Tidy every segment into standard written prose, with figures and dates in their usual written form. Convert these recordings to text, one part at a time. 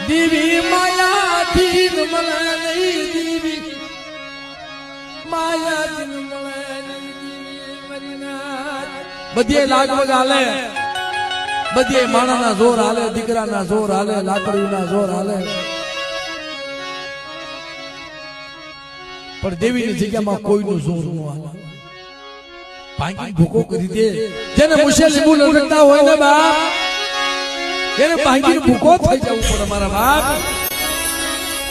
દેવી માયાથી મળે નહીં દેવી માયાથી મળે નહીં બધે લાગવગ હાલે બધે માણાના જોર હાલે દીકરાના જોર હાલે લાકડીના જોર હાલે પણ દેવીની જગ્યામાં કોઈનું જોર ન હાલે ભાંગી ભૂકો કરી દે જેને મુશ્કેલ લીંબુ લટકતા હોય ને બાપ એને ભાંગીને ભૂકો થઈ જવું પડે મારા બાપ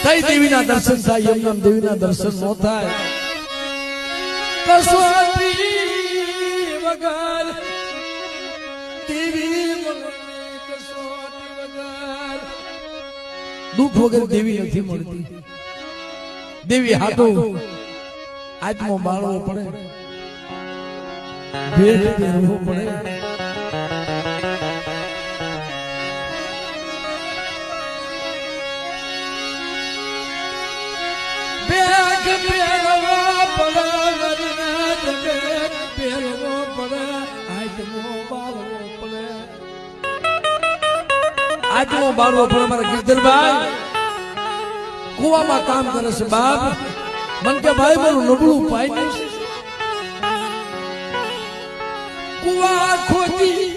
તઈ દેવીના દર્શન થાય એમ દેવીના દર્શન ન થાય કસોટી વગર દેવી કસોટી વગર દુઃખ વગર દેવી નથી મળતી દેવી હાટો આત્મો બાળવો પડે ભેટ પહેરવો પડે બેગ પહેરવો પડે બેગ પહેરવો પડે આત્મો બાળવો પડે આત્મો બાળવો પડે મારા ગિરધરભાઈ કુવામાં કામ કરે છે બાપ મન કે ભાઈ મારું નબળું પાઈ નહીં કુવા ખોજી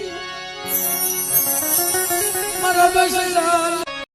મારા બસરા